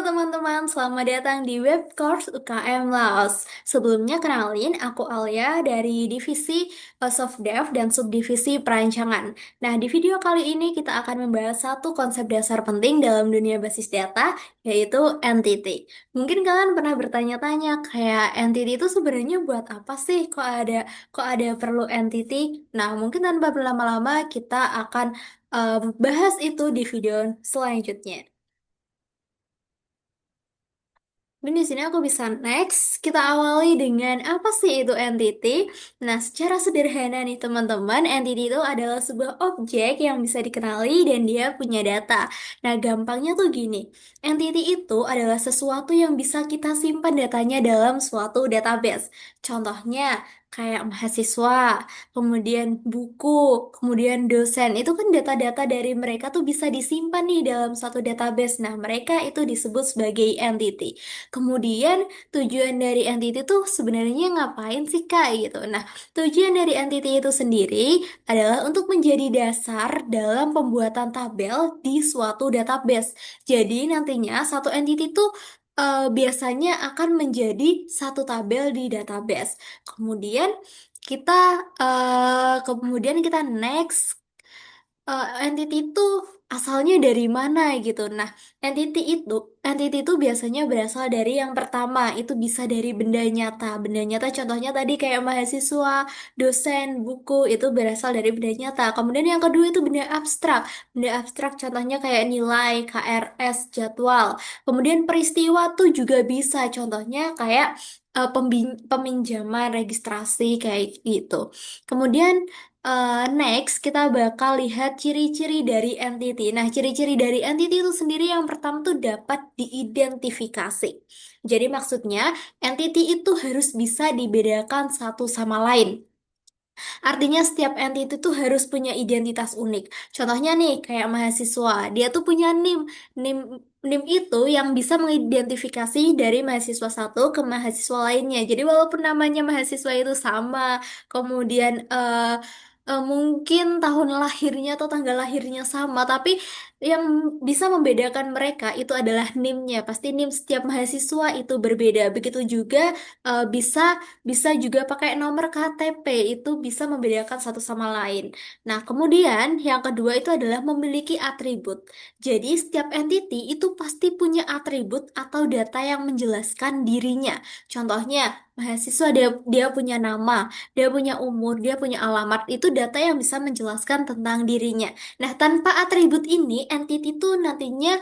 teman-teman, selamat datang di web course UKM Laos. Sebelumnya kenalin, aku Alia dari divisi Softdev dan subdivisi perancangan. Nah, di video kali ini kita akan membahas satu konsep dasar penting dalam dunia basis data, yaitu entity. Mungkin kalian pernah bertanya-tanya, kayak entity itu sebenarnya buat apa sih? Kok ada perlu entity? Nah, mungkin tanpa berlama-lama kita akan bahas itu di video selanjutnya. Dan di sini aku bisa next. Kita awali dengan apa sih itu entity? Nah, secara sederhana nih teman-teman, entity itu adalah sebuah objek yang bisa dikenali dan dia punya data. Nah, gampangnya tuh gini. Entity itu adalah sesuatu yang bisa kita simpan datanya dalam suatu database. Contohnya kayak mahasiswa, kemudian buku, kemudian dosen. Itu kan data-data dari mereka tuh bisa disimpan nih dalam suatu database. Nah, mereka itu disebut sebagai entity. Kemudian tujuan dari entity itu sebenarnya ngapain sih Kak gitu. Nah, tujuan dari entity itu sendiri adalah untuk menjadi dasar dalam pembuatan tabel di suatu database. Jadi nantinya satu entity itu biasanya akan menjadi satu tabel di database. Kemudian kita kemudian kita next entity itu asalnya dari mana gitu. Nah, entity itu entity itu biasanya berasal dari yang pertama, itu bisa dari benda nyata. Benda nyata contohnya tadi kayak mahasiswa, dosen, buku itu berasal dari benda nyata. Kemudian yang kedua itu benda abstrak. Benda abstrak contohnya kayak nilai, KRS, jadwal. Kemudian peristiwa tuh juga bisa, contohnya kayak peminjaman, registrasi kayak gitu. Kemudian next, kita bakal lihat ciri-ciri dari entity. Nah, ciri-ciri dari entity itu sendiri yang pertama tuh dapat diidentifikasi. Jadi maksudnya, entity itu harus bisa dibedakan satu sama lain. Artinya setiap entity itu harus punya identitas unik. Contohnya nih, kayak mahasiswa, dia tuh punya NIM. NIM NIM itu yang bisa mengidentifikasi dari mahasiswa satu ke mahasiswa lainnya. Jadi walaupun namanya mahasiswa itu sama, kemudian mungkin tahun lahirnya atau tanggal lahirnya sama, tapi yang bisa membedakan mereka itu adalah NIM-nya. Pasti NIM setiap mahasiswa itu berbeda. Begitu juga bisa bisa juga pakai nomor KTP, itu bisa membedakan satu sama lain. Nah, kemudian yang kedua itu adalah memiliki atribut. Jadi, setiap entity itu pasti punya atribut atau data yang menjelaskan dirinya. Contohnya, mahasiswa dia punya nama, dia punya umur, dia punya alamat. Itu data yang bisa menjelaskan tentang dirinya. Nah, tanpa atribut ini, entity itu nantinya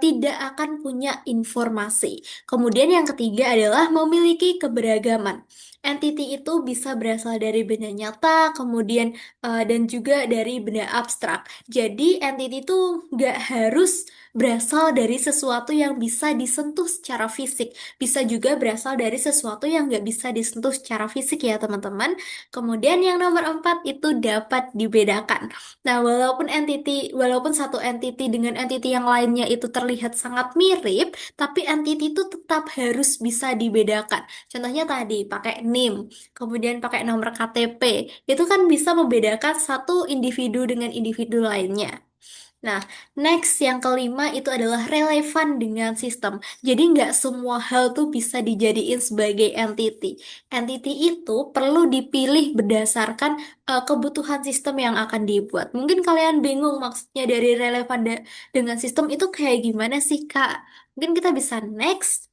tidak akan punya informasi. Kemudian yang ketiga adalah memiliki keberagaman. Entity itu bisa berasal dari benda nyata, kemudian dan juga dari benda abstrak. Jadi entity itu nggak harus berasal dari sesuatu yang bisa disentuh secara fisik. Bisa juga berasal dari sesuatu yang nggak bisa disentuh secara fisik ya teman-teman. Kemudian yang nomor empat itu dapat dibedakan. Nah, walaupun satu entity dengan entity yang lainnya itu terlihat sangat mirip, tapi entity itu tetap harus bisa dibedakan. Contohnya tadi pakai NIM, kemudian pakai nomor KTP, itu kan bisa membedakan satu individu dengan individu lainnya. Nah, next yang kelima itu adalah relevan dengan sistem. Jadi nggak semua hal tuh bisa dijadiin sebagai entity. Entity itu perlu dipilih berdasarkan kebutuhan sistem yang akan dibuat. Mungkin kalian bingung maksudnya dari relevan dengan sistem itu kayak gimana sih, Kak? Mungkin kita bisa next.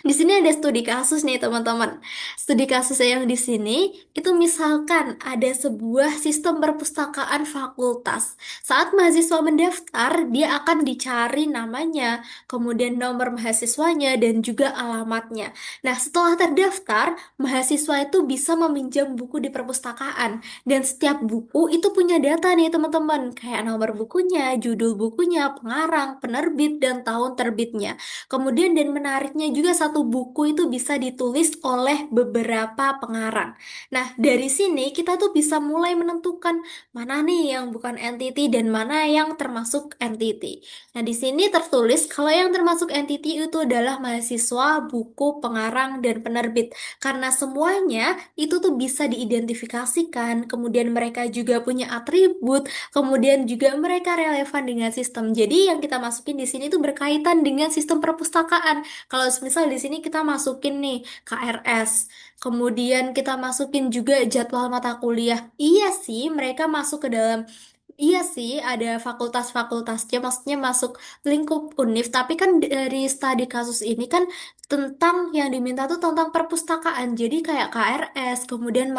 Di sini ada studi kasus nih teman-teman. Studi kasus yang di sini itu misalkan ada sebuah sistem perpustakaan fakultas. Saat mahasiswa mendaftar, dia akan dicari namanya, kemudian nomor mahasiswanya dan juga alamatnya. Nah, setelah terdaftar, mahasiswa itu bisa meminjam buku di perpustakaan dan setiap buku itu punya data nih teman-teman, kayak nomor bukunya, judul bukunya, pengarang, penerbit dan tahun terbitnya. Kemudian dan menariknya juga satu buku itu bisa ditulis oleh beberapa pengarang. Nah, dari sini kita tuh bisa mulai menentukan mana nih yang bukan entity dan mana yang termasuk entity. Nah, di sini tertulis kalau yang termasuk entity itu adalah mahasiswa, buku, pengarang, dan penerbit. Karena semuanya itu tuh bisa diidentifikasikan, kemudian mereka juga punya atribut, kemudian juga mereka relevan dengan sistem. Jadi yang kita masukin di sini tuh berkaitan dengan sistem perpustakaan. Kalau misal di sini kita masukin nih KRS, kemudian kita masukin juga jadwal mata kuliah. Iya sih, mereka masuk ke dalam. Iya sih, ada fakultas-fakultasnya, maksudnya masuk lingkup univ, tapi kan dari studi kasus ini kan tentang yang diminta tuh tentang perpustakaan. Jadi kayak KRS, kemudian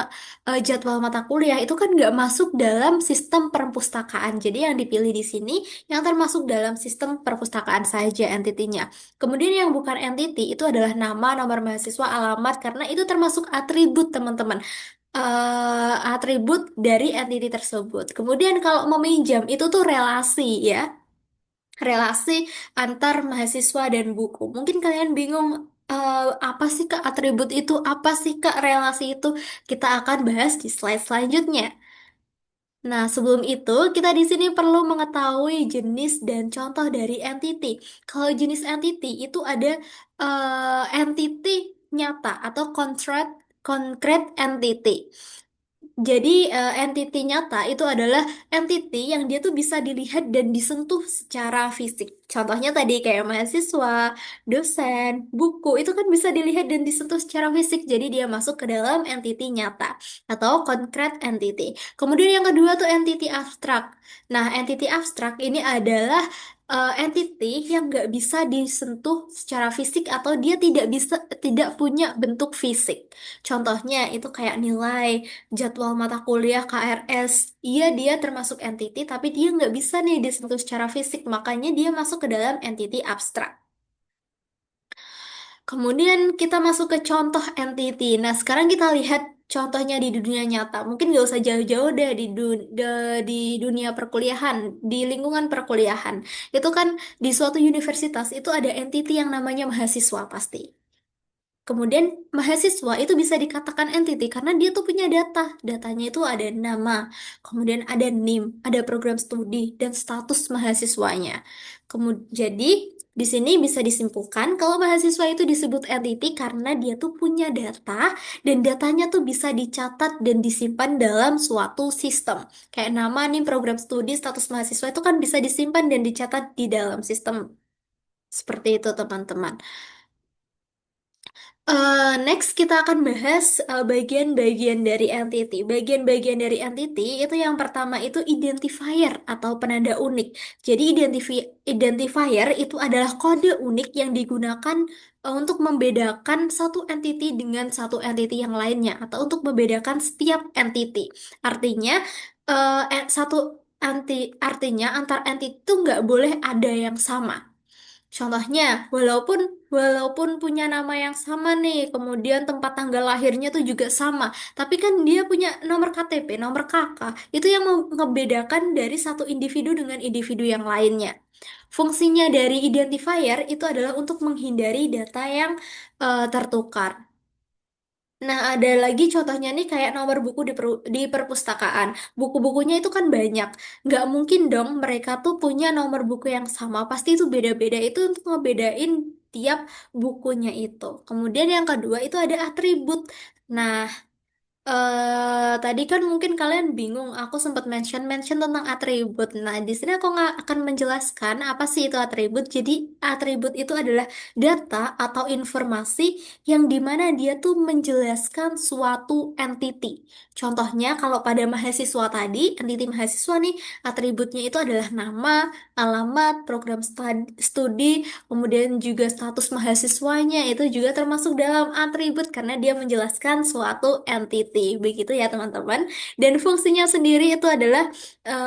jadwal mata kuliah itu kan nggak masuk dalam sistem perpustakaan. Jadi yang dipilih di sini yang termasuk dalam sistem perpustakaan saja entitinya. Kemudian yang bukan entity itu adalah nama, nomor mahasiswa, alamat, karena itu termasuk atribut teman-teman, atribut dari entity tersebut. Kemudian kalau meminjam itu tuh relasi ya, relasi antar mahasiswa dan buku. Mungkin kalian bingung, apa sih Kak atribut itu, apa sih Kak relasi itu? Kita akan bahas di slide selanjutnya. Nah, sebelum itu, kita di sini perlu mengetahui jenis dan contoh dari entity. Kalau jenis entity itu ada entity nyata atau concrete entity. Jadi entity nyata itu adalah entity yang dia tuh bisa dilihat dan disentuh secara fisik. Contohnya tadi kayak mahasiswa, dosen, buku itu kan bisa dilihat dan disentuh secara fisik. Jadi dia masuk ke dalam entity nyata atau concrete entity. Kemudian yang kedua tuh entity abstrak. Nah, entity abstrak ini adalah entity yang nggak bisa disentuh secara fisik atau dia tidak punya bentuk fisik. Contohnya itu kayak nilai, jadwal mata kuliah, KRS. Iya, dia termasuk entity, tapi dia nggak bisa nih disentuh secara fisik, makanya dia masuk ke dalam entity abstrak. Kemudian kita masuk ke contoh entity. Nah, sekarang kita lihat contohnya di dunia nyata. Mungkin nggak usah jauh-jauh deh di dunia perkuliahan, di lingkungan perkuliahan. Itu kan di suatu universitas itu ada entity yang namanya mahasiswa pasti. Kemudian mahasiswa itu bisa dikatakan entity karena dia tuh punya data. Datanya itu ada nama, kemudian ada NIM, ada program studi, dan status mahasiswanya. Jadi di sini bisa disimpulkan kalau mahasiswa itu disebut entity karena dia tuh punya data dan datanya tuh bisa dicatat dan disimpan dalam suatu sistem. Kayak nama, NIM, program studi, status mahasiswa itu kan bisa disimpan dan dicatat di dalam sistem. Seperti itu teman-teman. Next kita akan bahas bagian-bagian dari entity. Bagian-bagian dari entity itu yang pertama itu identifier atau penanda unik. Jadi identifier itu adalah kode unik yang digunakan untuk membedakan satu entity dengan satu entity yang lainnya atau untuk membedakan setiap entity. Artinya satu artinya antar entity itu nggak boleh ada yang sama. Contohnya, walaupun walaupun punya nama yang sama nih, kemudian tempat tanggal lahirnya tuh juga sama, tapi kan dia punya nomor KTP, nomor KK, itu yang membedakan dari satu individu dengan individu yang lainnya. Fungsinya dari identifier itu adalah untuk menghindari data yang tertukar. Nah, ada lagi contohnya nih kayak nomor buku di perpustakaan. Buku-bukunya itu kan banyak. Nggak mungkin dong mereka tuh punya nomor buku yang sama. Pasti itu beda-beda. Itu untuk ngebedain tiap bukunya itu. Kemudian yang kedua itu ada atribut. Nah, tadi kan mungkin kalian bingung, aku sempat mention tentang atribut. Nah, di sini aku nggak akan menjelaskan apa sih itu atribut. Jadi, atribut itu adalah data atau informasi yang dimana dia tuh menjelaskan suatu entity. Contohnya, kalau pada mahasiswa tadi, entity mahasiswa nih, atributnya itu adalah nama, alamat, program studi, kemudian juga status mahasiswanya itu juga termasuk dalam atribut karena dia menjelaskan suatu entity. Begitu ya teman-teman. Dan fungsinya sendiri itu adalah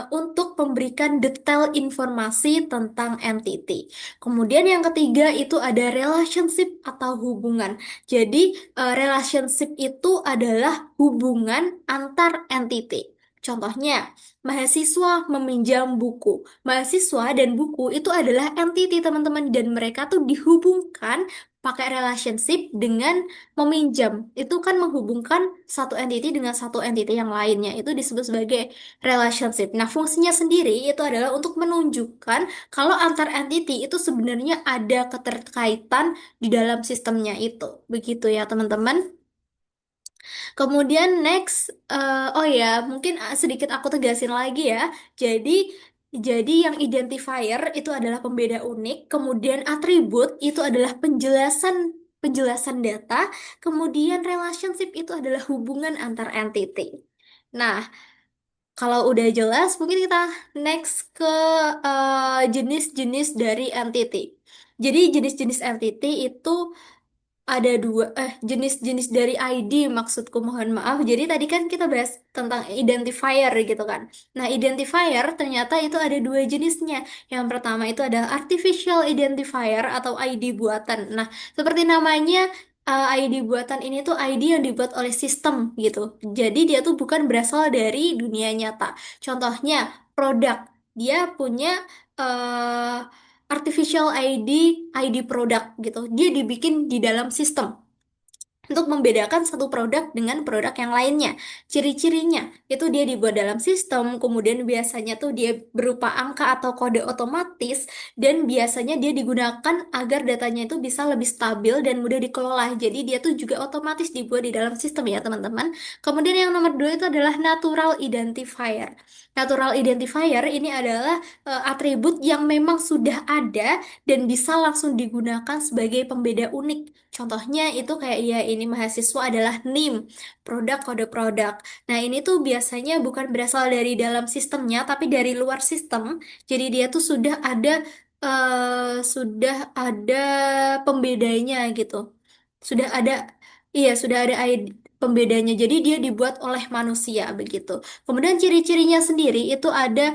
untuk memberikan detail informasi tentang entity. Kemudian yang ketiga itu ada relationship atau hubungan. Jadi relationship itu adalah hubungan antar entity. Contohnya, mahasiswa meminjam buku. Mahasiswa dan buku itu adalah entity teman-teman dan mereka tuh dihubungkan pakai relationship dengan meminjam. Itu kan menghubungkan satu entity dengan satu entity yang lainnya. Itu disebut sebagai relationship. Nah, fungsinya sendiri itu adalah untuk menunjukkan kalau antar entity itu sebenarnya ada keterkaitan di dalam sistemnya itu. Begitu ya, teman-teman. Kemudian next, oh ya, mungkin sedikit aku tegasin lagi ya. Jadi, jadi yang identifier itu adalah pembeda unik, kemudian atribut itu adalah penjelasan penjelasan data, kemudian relationship itu adalah hubungan antar entity. Nah, kalau udah jelas, mungkin kita next ke jenis-jenis dari entity. Jadi jenis-jenis entity itu ada dua, jenis-jenis dari ID maksudku, mohon maaf. Jadi tadi kan kita bahas tentang identifier gitu kan. Nah, identifier ternyata itu ada dua jenisnya. Yang pertama itu adalah artificial identifier atau ID buatan. Nah, seperti namanya, ID buatan ini tuh ID yang dibuat oleh sistem gitu. Jadi dia tuh bukan berasal dari dunia nyata. Contohnya produk. Dia punya eh, artificial ID produk gitu. Dia dibikin di dalam sistem untuk membedakan satu produk dengan produk yang lainnya. Ciri-cirinya itu dia dibuat dalam sistem, kemudian biasanya tuh dia berupa angka atau kode otomatis, dan biasanya dia digunakan agar datanya itu bisa lebih stabil dan mudah dikelola. Jadi dia tuh juga otomatis dibuat di dalam sistem ya, teman-teman. Kemudian yang nomor dua itu adalah natural identifier. Natural identifier ini adalah atribut yang memang sudah ada dan bisa langsung digunakan sebagai pembeda unik. Contohnya itu kayak ya ini mahasiswa adalah NIM, produk kode produk. Nah, ini tuh biasanya bukan berasal dari dalam sistemnya tapi dari luar sistem. Jadi dia tuh sudah ada pembedanya gitu. Sudah ada, iya, sudah ada pembedanya. Jadi dia dibuat oleh manusia begitu. Kemudian ciri-cirinya sendiri itu ada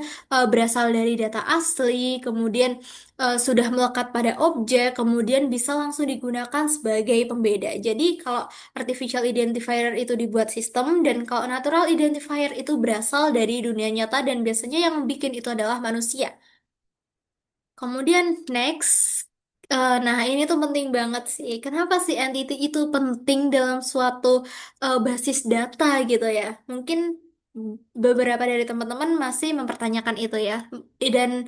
berasal dari data asli, kemudian sudah melekat pada objek, kemudian bisa langsung digunakan sebagai pembeda. Jadi kalau artificial identifier itu dibuat sistem, dan kalau natural identifier itu berasal dari dunia nyata dan biasanya yang bikin itu adalah manusia. Kemudian next, nah ini tuh penting banget sih. Kenapa sih entity itu penting dalam suatu basis data gitu ya? Mungkin beberapa dari teman-teman masih mempertanyakan itu ya. Dan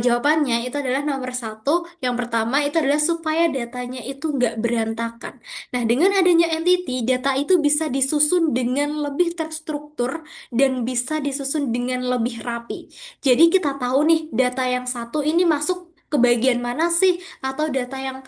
jawabannya itu adalah nomor satu. Yang pertama itu adalah supaya datanya itu nggak berantakan. Nah, dengan adanya entity, data itu bisa disusun dengan lebih terstruktur dan bisa disusun dengan lebih rapi. Jadi kita tahu nih data yang satu ini masuk ke bagian mana sih, atau data yang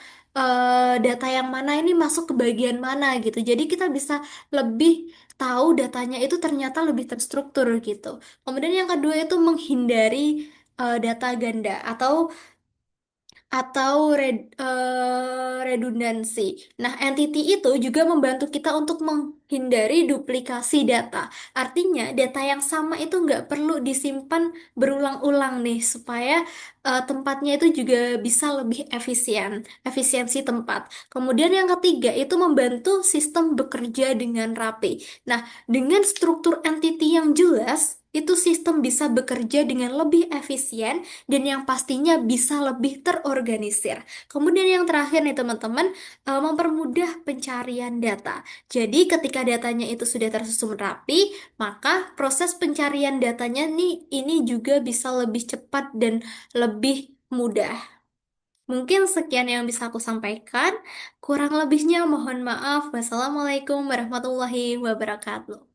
mana ini masuk ke bagian mana gitu. Jadi kita bisa lebih tahu datanya itu ternyata lebih terstruktur gitu. Kemudian yang kedua itu menghindari data ganda atau redundansi. Nah, entity itu juga membantu kita untuk menghindari duplikasi data. Artinya, data yang sama itu nggak perlu disimpan berulang-ulang nih, supaya tempatnya itu juga bisa lebih efisien, efisiensi tempat. Kemudian yang ketiga itu membantu sistem bekerja dengan rapi. Nah, dengan struktur entity yang jelas, itu sistem bisa bekerja dengan lebih efisien dan yang pastinya bisa lebih terorganisir. Kemudian yang terakhir nih teman-teman, mempermudah pencarian data. Jadi ketika datanya itu sudah tersusun rapi, maka proses pencarian datanya nih ini juga bisa lebih cepat dan lebih mudah. Mungkin sekian yang bisa aku sampaikan. Kurang lebihnya mohon maaf. Wassalamualaikum warahmatullahi wabarakatuh.